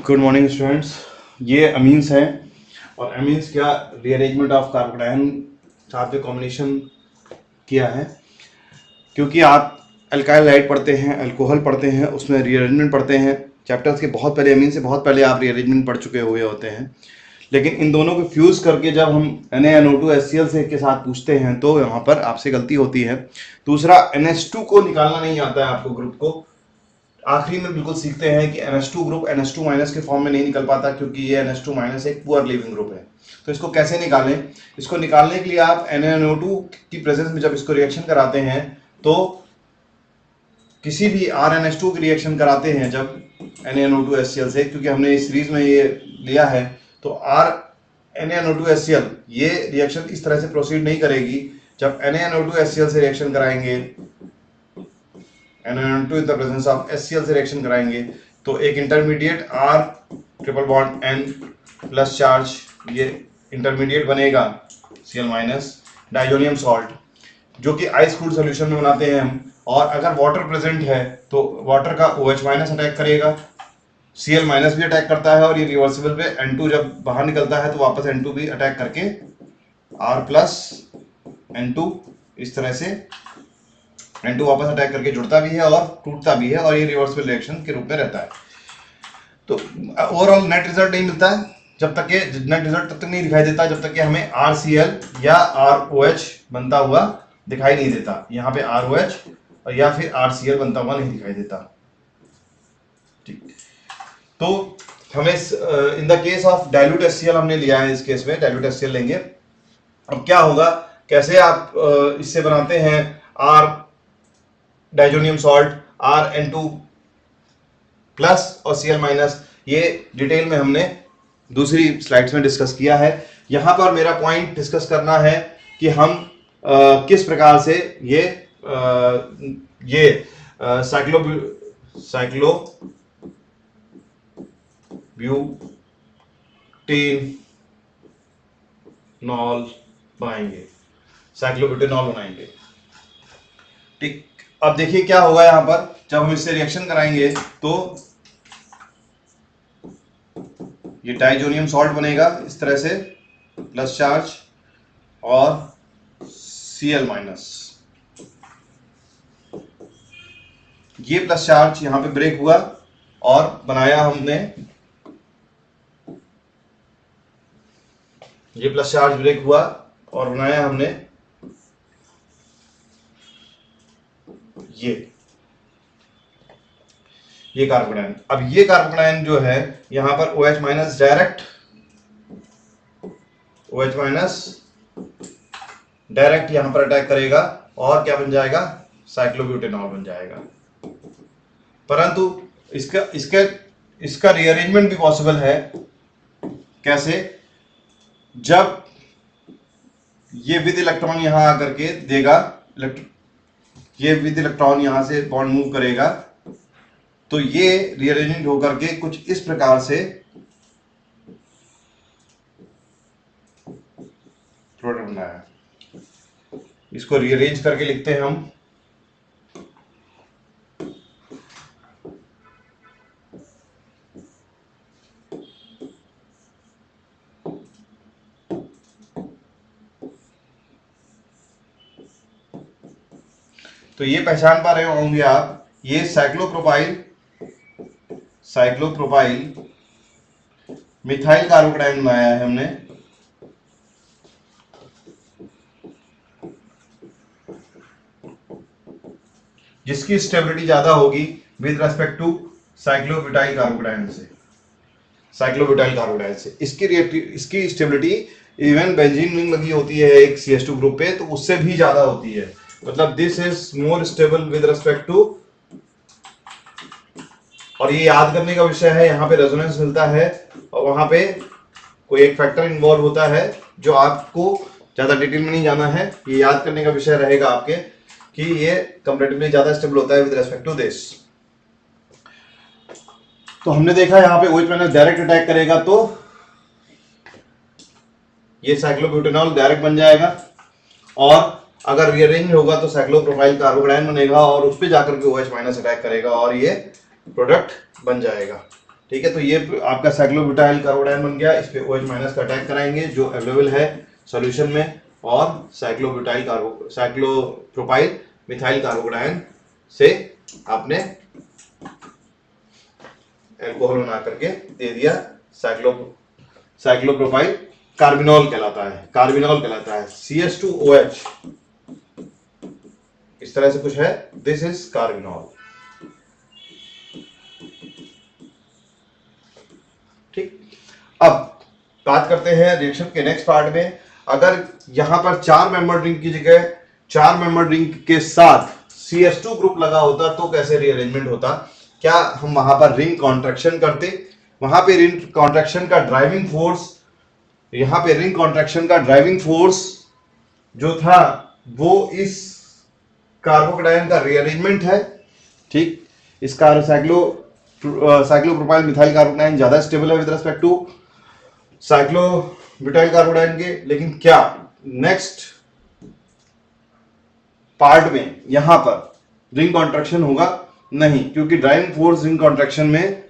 Good morning students. ये amines हैं और अमीन्स क्या रीअरेंजमेंट ऑफ कार्बोनाइन साथ में कॉम्बिनेशन किया है। क्योंकि आप अल्काइलाइड पढ़ते हैं, अल्कोहल पढ़ते हैं, उसमें रीअरेंजमेंट पढ़ते हैं। चैप्टर्स के बहुत पहले अमीन से बहुत पहले आप रीअरेंजमेंट पढ़ चुके हुए होते हैं, लेकिन इन दोनों को फ्यूज़ करके जब हम NaNO2HCl से के साथ पूछते हैं तो यहाँ पर आपसे गलती होती है। दूसरा, NH2 को निकालना नहीं आता है आपको, ग्रुप को आखिरी में बिल्कुल सीखते हैं कि NH2 ग्रुप NH2 माइनस के फॉर्म में नहीं निकल पाता, क्योंकि ये NH2 माइनस एक पुअर लिविंग ग्रुप है। तो इसको कैसे निकालें? इसको निकालने के लिए आप NaNO2 की प्रेजेंस में जब इसको रिएक्शन कराते हैं तो किसी भी RNH2 की रिएक्शन कराते हैं जब NaNO2HCl से, क्योंकि हमने इस सीरीज में ये लिया है, तो NaNO2HCl ये रिएक्शन इस तरह से प्रोसीड नहीं करेगी। जब NaNO2HCl से रिएक्शन कराएंगे, NaNO2 in the presence of HCl से रिएक्शन कराएंगे तो एक intermediate R triple bond N plus charge, ये इंटरमीडिएट बनेगा Cl माइनस डाइजोनियम सॉल्ट, जो कि आइस कूल्ड सोल्यूशन में बनाते हैं हम। और अगर वाटर प्रेजेंट है तो वाटर का OH माइनस अटैक करेगा, Cl माइनस भी अटैक करता है, और ये रिवर्सिबल पे N2 जब बाहर निकलता है तो वापस N2 भी अटैक करके R प्लस N2 इस तरह से N2 वापस अटैक करके जुड़ता भी है और टूटता भी है, और ये रिवर्सिबल रिएक्शन के रूप में रहता है। तो ओवरऑल नेट रिजल्ट नहीं मिलता है जब तक ये नेट रिजल्ट तब तक नहीं दिखाई देता जब तक कि हमें RCl या ROH बनता हुआ दिखाई नहीं देता। यहाँ पे ROH और या फिर RCl बनता हुआ नहीं दिखाई देता। ठीक, तो हमें in the case of dilute HCl हमने लिया है, इस केस में डाइल्यूट HCl लेंगे। अब क्या होगा, कैसे आप इससे बनाते हैं R diazonium salt, RN2 plus और Cl माइनस, ये डिटेल में हमने दूसरी स्लाइड्स में डिस्कस किया है। यहाँ पर मेरा पॉइंट डिस्कस करना है कि हम किस प्रकार से ये साइक्लोब्यूटेनॉल बनाएंगे। ठीक, अब देखिए क्या होगा यहाँ पर जब हम इससे रिएक्शन कराएंगे तो ये डाइजोनियम सॉल्ट बनेगा इस तरह से, प्लस चार्ज और Cl माइनस, ये प्लस चार्ज यहां पे ब्रेक हुआ और बनाया हमने, ये प्लस चार्ज ब्रेक हुआ और बनाया हमने ये कार्बोनाइन। अब ये कार्बोनाइन जो है यहां पर OH माइनस डायरेक्ट यहां पर अटैक करेगा और क्या बन जाएगा, साइक्लोब्यूटेनॉल बन जाएगा। परंतु इसका रीअरेंजमेंट भी पॉसिबल है। कैसे? जब ये विद इलेक्ट्रॉन यहां आकर के देगा, ये विद इलेक्ट्रॉन यहां से बॉन्ड मूव करेगा तो ये रीअरेंज होकर के कुछ इस प्रकार से प्रोडक्ट बनाया। इसको रीअरेंज करके लिखते हैं हम, तो ये पहचान पा रहे होंगे आप, ये साइक्लोप्रोपाइल मिथाइल कार्बोनाइन बनाया है हमने। जिसकी स्टेबिलिटी ज्यादा होगी विद रेस्पेक्ट टू साइक्लोब्यूटाइल कार्बोनाइन से। इसकी स्टेबिलिटी इवन बेंजीन रिंग लगी होती है एक CH2 ग्रुप पे तो उससे भी ज्यादा होती है। मतलब this is more stable with respect to, और ये याद करने का विषय है। यहाँ पे रेजोनेंस मिलता है और वहां पे कोई एक फैक्टर इन्वॉल्व होता है जो आपको ज्यादा डिटेल में नहीं जाना है, ये याद करने का विषय रहेगा आपके कि ये कंपैरेटिवली ज्यादा स्टेबल होता है विद रेस्पेक्ट टू दिस। तो हमने देखा यहाँ पे OH माइनस डायरेक्ट अटैक करेगा तो ये साइक्लोब्यूटेनॉल डायरेक्ट बन जाएगा, और अगर रीअरेंज होगा तो साइक्लोप्रोपाइल कार्बोनाइन बनेगा और उस पर जाकर के OH माइनस अटैक करेगा और ये प्रोडक्ट बन जाएगा। ठीक है, तो ये आपका साइक्लोब्यूटाइल कार्बोडाइन बन गया। इस पे OH माइनस का अटैक कराएंगे जो अवेलेबल है सॉल्यूशन में, और साइक्लोप्रोपाइल मिथाइल कार्बोडाइन से आपने एल्कोहल बना करके दे दिया। साइक्लोप्रोपाइल कार्बिनॉल कहलाता है CH2OH, इस तरह से कुछ है, दिस इज कार्बिनॉल। ठीक, अब बात करते हैं रिएक्शन के नेक्स्ट पार्ट में। अगर यहां पर 4 मेंबर रिंग की जगह 4 मेंबर रिंग के साथ CH2 ग्रुप लगा होता तो कैसे रीअरेंजमेंट होता? क्या हम वहां पर रिंग कॉन्ट्रैक्शन करते? वहां पे रिंग कॉन्ट्रैक्शन का ड्राइविंग फोर्स, यहां पे रिंग कॉन्ट्रैक्शन का ड्राइविंग फोर्स जो था वो इस कार्बोकेटायन का रीअरेंजमेंट है। ठीक, इसका साइक्लोप्रोपाइल मिथाइल कार्बोकेटायन ज्यादा स्टेबल है with respect to cyclobutyl carbocation के। लेकिन क्या नेक्स्ट पार्ट में यहां पर रिंग कॉन्ट्रैक्शन होगा? नहीं, क्योंकि ड्राइविंग फोर्स रिंग कॉन्ट्रैक्शन में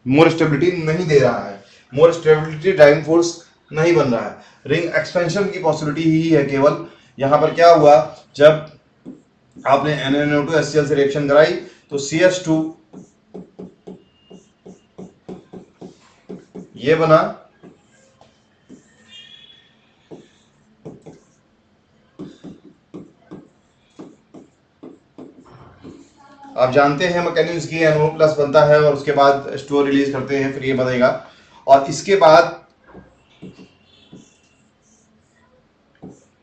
मोर स्टेबिलिटी नहीं दे रहा है, मोर स्टेबिलिटी ड्राइविंग फोर्स नहीं बन रहा है। रिंग एक्सपेंशन की पॉसिबिलिटी ही है केवल। यहां पर क्या हुआ, जब आपने NaNO2 HCl से रिएक्शन कराई तो CH2 ये बना, आप जानते हैं मैकेनिज्म की, NO+ बनता है और उसके बाद H2O रिलीज करते हैं, फिर ये बनेगा, और इसके बाद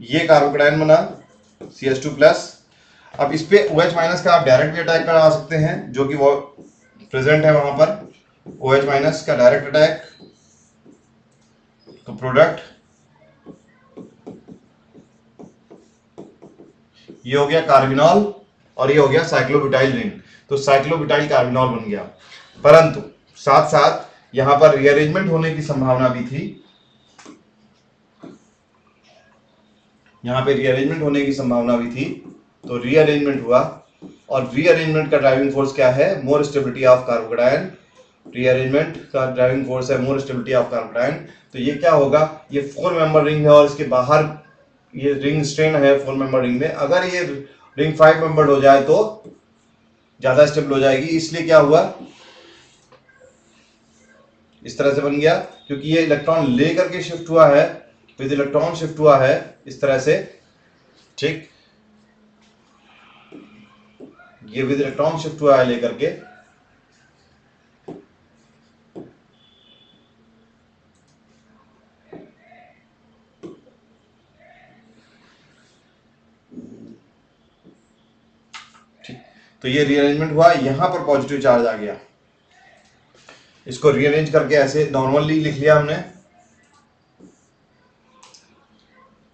ये कार्बोकेटायन बना CH2+। अब इस पे OH माइनस का आप डायरेक्ट भी अटैक करा सकते हैं, जो कि वो प्रेजेंट है वहां पर, OH माइनस का डायरेक्ट अटैक। तो प्रोडक्ट ये हो गया कार्बिनॉल और ये हो गया साइक्लोब्यूटाइल रिंग, तो साइक्लोब्यूटाइल कार्बिनॉल बन गया। परंतु साथ साथ यहां पर रीअरेंजमेंट होने की संभावना भी थी, यहां पे रीअरेंजमेंट होने की संभावना भी थी। तो रीअरेंजमेंट हुआ, और रीअरेंजमेंट का ड्राइविंग फोर्स क्या है? More stability of carbocation. Rearrangement का ड्राइविंग फोर्स है मोर स्टेबिलिटी ऑफ कार्बोकेटायन। तो ये क्या होगा, ये 4 मेंबर रिंग है और इसके बाहर ये रिंग स्ट्रेन है 4 मेंबर रिंग में। अगर ये रिंग 5 मेंबर हो जाए तो ज्यादा स्टेबल हो जाएगी। इसलिए क्या हुआ, इस तरह से बन गया, क्योंकि ये इलेक्ट्रॉन लेकर के शिफ्ट हुआ है, विद इलेक्ट्रॉन शिफ्ट हुआ है इस तरह से। ठीक, ये विद इलेक्ट्रॉन शिफ्ट हुआ है लेकर के। ठीक, तो ये रीअरेंजमेंट हुआ, यहां पर पॉजिटिव चार्ज आ गया। इसको रीअरेंज करके ऐसे नॉर्मली लिख लिया हमने।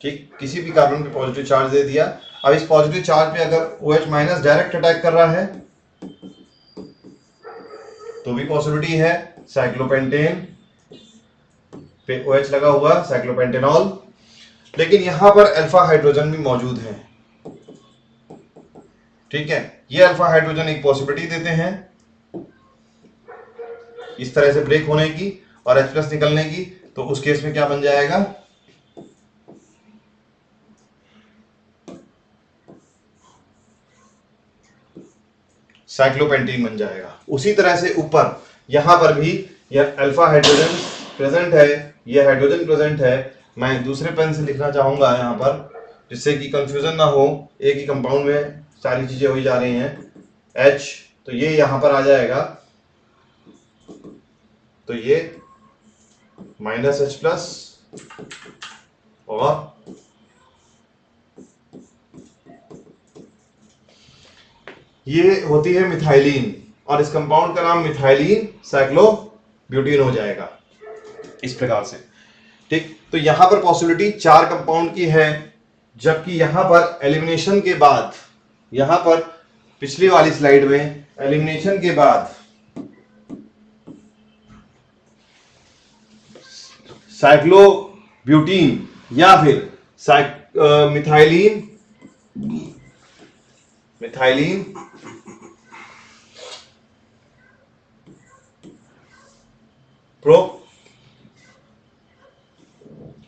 ठीक, किसी भी कार्बन पे पॉजिटिव चार्ज दे दिया। अब इस पॉजिटिव चार्ज पे अगर OH माइनस डायरेक्ट अटैक कर रहा है तो भी पॉसिबिलिटी है। साइक्लोपेंटेन पे OH लगा हुआ, साइक्लोपेंटेनॉल, लेकिन यहां पर अल्फा हाइड्रोजन भी मौजूद है। ठीक है, ये अल्फा हाइड्रोजन एक पॉसिबिलिटी देते हैं इस तरह से ब्रेक होने की और H+ निकलने की। तो उस केस में क्या बन जाएगा, साइक्लोपेंटीन बन जाएगा। उसी तरह से ऊपर यहां पर भी यह अल्फा हाइड्रोजन प्रेजेंट है, यह हाइड्रोजन प्रेजेंट है। मैं दूसरे पेन से लिखना चाहूंगा यहां पर, जिससे कि कंफ्यूजन ना हो, एक ही कंपाउंड में सारी चीजें हुई जा रही हैं। H, तो ये यहां पर आ जाएगा, तो ये -H+ और ये होती है मिथाइलिन, और इस कंपाउंड का नाम मिथाइलिन साइक्लोब्यूटीन हो जाएगा इस प्रकार से। ठीक, तो यहां पर पॉसिबिलिटी 4 कंपाउंड की है, जबकि यहां पर एलिमिनेशन के बाद, यहां पर पिछली वाली स्लाइड में एलिमिनेशन के बाद साइक्लोब्यूटीन या फिर methylene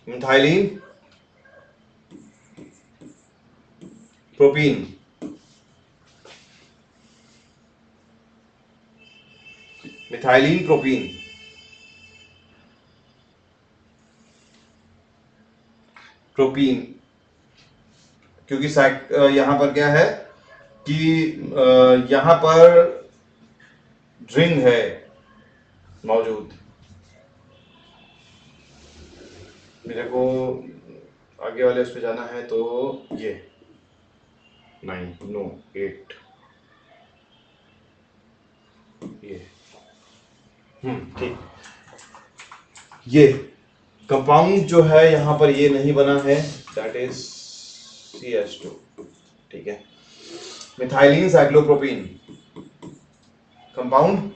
methylene propene, methylene propene, propene, क्योंकि यहां पर क्या है कि यहां पर रिंग है मौजूद। मेरे को आगे वाले उस पे जाना है तो ये 9 नो 8 ये ठीक। ये कंपाउंड जो है यहाँ पर ये नहीं बना है, दैट इज CH2, ठीक है। मिथाइलिन साइक्लोप्रोपीन कंपाउंड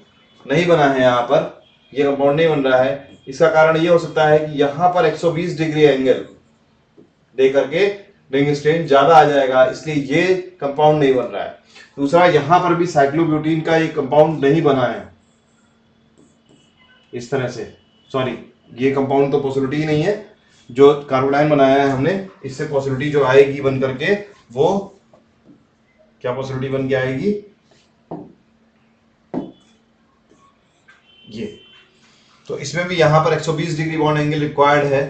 नहीं बना है, यहाँ पर ये कंपाउंड नहीं बन रहा है। इसका कारण ये हो सकता है कि यहाँ पर 120 डिग्री एंगल दे करके रिंग स्ट्रेन ज्यादा आ जाएगा, इसलिए ये कंपाउंड नहीं बन रहा है। दूसरा, यहाँ पर भी साइक्लोब्यूटीन का ये कंपाउंड नहीं बना है इस तरह से, सॉरी ये कंपाउंड तो पॉसिबिलिटी ही नहीं है। जो कार्बोडाइन बनाया है हमने, इससे पॉसिबिलिटी जो आएगी बन करके, वो क्या पॉसिबिलिटी बन के आएगी, ये। तो इसमें भी यहाँ पर 120 डिग्री बॉन्ड एंगल रिक्वायर्ड है,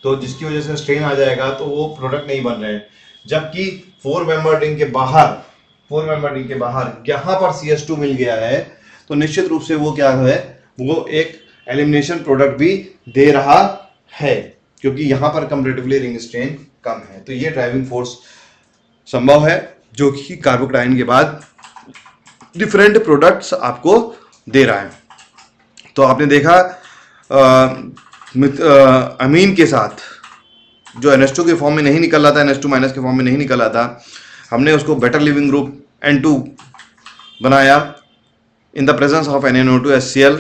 तो जिसकी वजह से स्ट्रेन आ जाएगा, तो वो प्रोडक्ट नहीं बन रहे हैं। जबकि 4 मेंबर रिंग के बाहर यहाँ पर CH2 मिल गया है, तो निश्चित रूप से वो क्या है, वो एक एलिमिनेशन प्रोडक्ट भी दे रहा है, क्योंकि यहाँ पर कंपैरेटिवली रिंग स्ट्रेन कम है। तो ये ड्राइविंग फोर्स संभव है, जो कि कार्बोक्टाइन के बाद डिफरेंट प्रोडक्ट्स आपको दे रहा है। तो आपने देखा अमीन के साथ जो NH2 के फॉर्म में नहीं निकल रहा था, NH2 माइनस के फॉर्म में नहीं निकल रहा था, हमने उसको बेटर लिविंग ग्रुप N2 बनाया in the presence of NaNO2 HCl,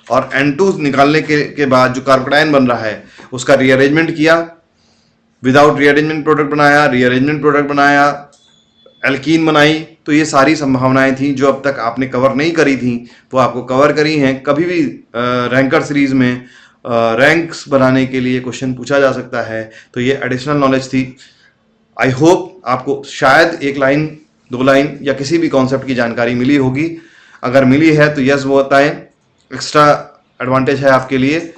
और N2 निकालने के बाद जो कार्बोक्टाइन बन रहा है उसका रीअरेंजमेंट किया, विदाउट रीअरेंजमेंट प्रोडक्ट बनाया, रीअरेंजमेंट प्रोडक्ट बनाया, एल्कीन बनाई। तो ये सारी संभावनाएं थी जो अब तक आपने कवर नहीं करी थी, वो आपको कवर करी हैं। कभी भी रैंकर सीरीज में रैंक्स बनाने के लिए क्वेश्चन पूछा जा सकता है, तो ये एडिशनल नॉलेज थी। आई होप आपको शायद 1 लाइन 2 लाइन या किसी भी कॉन्सेप्ट की जानकारी मिली होगी। अगर मिली है तो यस वो बताएं, एक्स्ट्रा एडवांटेज है आपके लिए।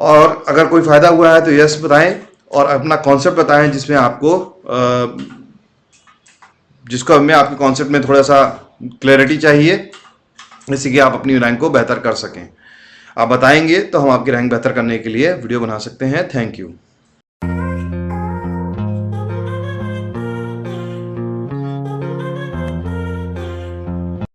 और अगर कोई फायदा हुआ है तो यस बताएं, और अपना कॉन्सेप्ट बताएं जिसमें आपको जिसको हमें आपके कॉन्सेप्ट में थोड़ा सा क्लैरिटी चाहिए, जिससे कि आप अपनी रैंक को बेहतर कर सकें। आप बताएंगे तो हम आपकी रैंक बेहतर करने के लिए वीडियो बना सकते हैं। Thank you.